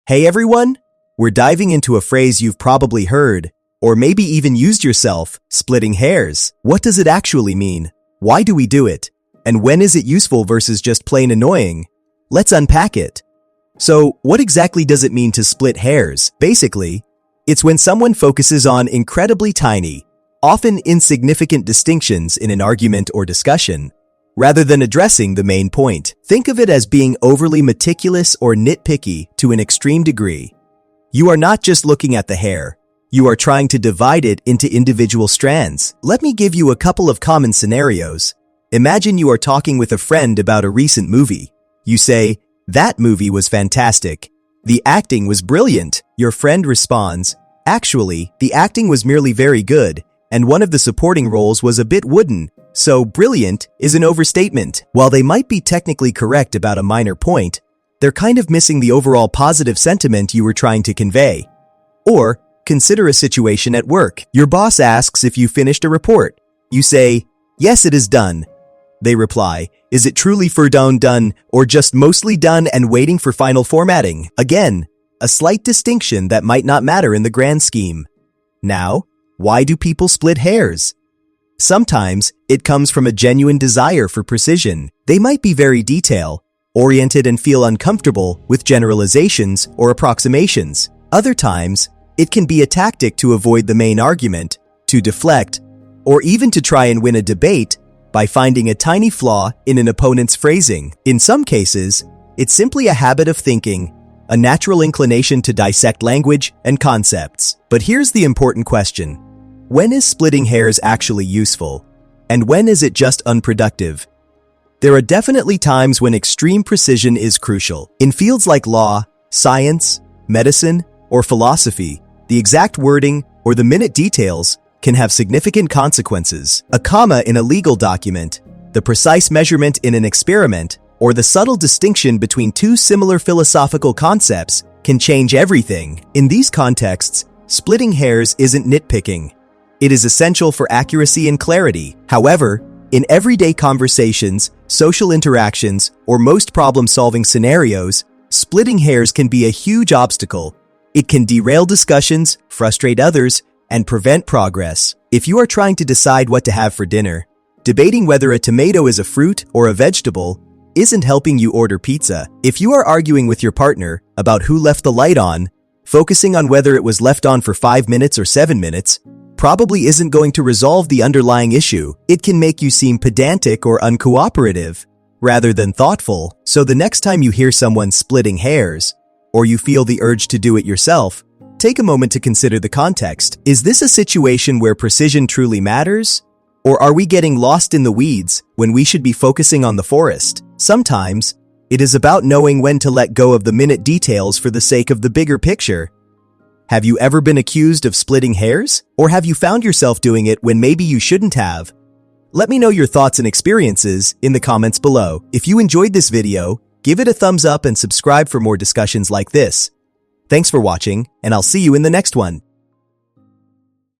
Hey everyone! We're diving into a phrase you've probably heard, or maybe even used yourself, splitting hairs. What does it actually mean? Why do we do it? And when is it useful versus just plain annoying? Let's unpack it. So, what exactly does it mean to split hairs? Basically, it's when someone focuses on incredibly tiny, often insignificant distinctions in an argument or discussion, rather than addressing the main point. Think of it as being overly meticulous or nitpicky to an extreme degree. You are not just looking at the hair, you are trying to divide it into individual strands. Let me give you a couple of common scenarios. Imagine you are talking with a friend about a recent movie. You say, "That movie was fantastic. The acting was brilliant." Your friend responds, "Actually, the acting was merely very good, and one of the supporting roles was a bit wooden, so brilliant is an overstatement." While they might be technically correct about a minor point, they're kind of missing the overall positive sentiment you were trying to convey. Or, consider a situation at work. Your boss asks if you finished a report. You say, "Yes, it is done." They reply, "Is it truly for done, or just mostly done and waiting for final formatting?" Again, a slight distinction that might not matter in the grand scheme. Now, why do people split hairs? Sometimes, it comes from a genuine desire for precision. They might be very detail-oriented and feel uncomfortable with generalizations or approximations. Other times, it can be a tactic to avoid the main argument, to deflect, or even to try and win a debate by finding a tiny flaw in an opponent's phrasing. In some cases, it's simply a habit of thinking, a natural inclination to dissect language and concepts. But here's the important question. When is splitting hairs actually useful? And when is it just unproductive? There are definitely times when extreme precision is crucial. In fields like law, science, medicine, or philosophy, the exact wording or the minute details can have significant consequences. A comma in a legal document, the precise measurement in an experiment, or the subtle distinction between two similar philosophical concepts can change everything. In these contexts, splitting hairs isn't nitpicking. It is essential for accuracy and clarity. However, in everyday conversations, social interactions, or most problem-solving scenarios, splitting hairs can be a huge obstacle. It can derail discussions, frustrate others, and prevent progress. If you are trying to decide what to have for dinner, debating whether a tomato is a fruit or a vegetable isn't helping you order pizza. If you are arguing with your partner about who left the light on, focusing on whether it was left on for 5 minutes or 7 minutes probably isn't going to resolve the underlying issue. It can make you seem pedantic or uncooperative, rather than thoughtful. So the next time you hear someone splitting hairs, or you feel the urge to do it yourself, take a moment to consider the context. Is this a situation where precision truly matters? Or are we getting lost in the weeds when we should be focusing on the forest? Sometimes, it is about knowing when to let go of the minute details for the sake of the bigger picture. Have you ever been accused of splitting hairs? Or have you found yourself doing it when maybe you shouldn't have? Let me know your thoughts and experiences in the comments below. If you enjoyed this video, give it a thumbs up and subscribe for more discussions like this. Thanks for watching, and I'll see you in the next one.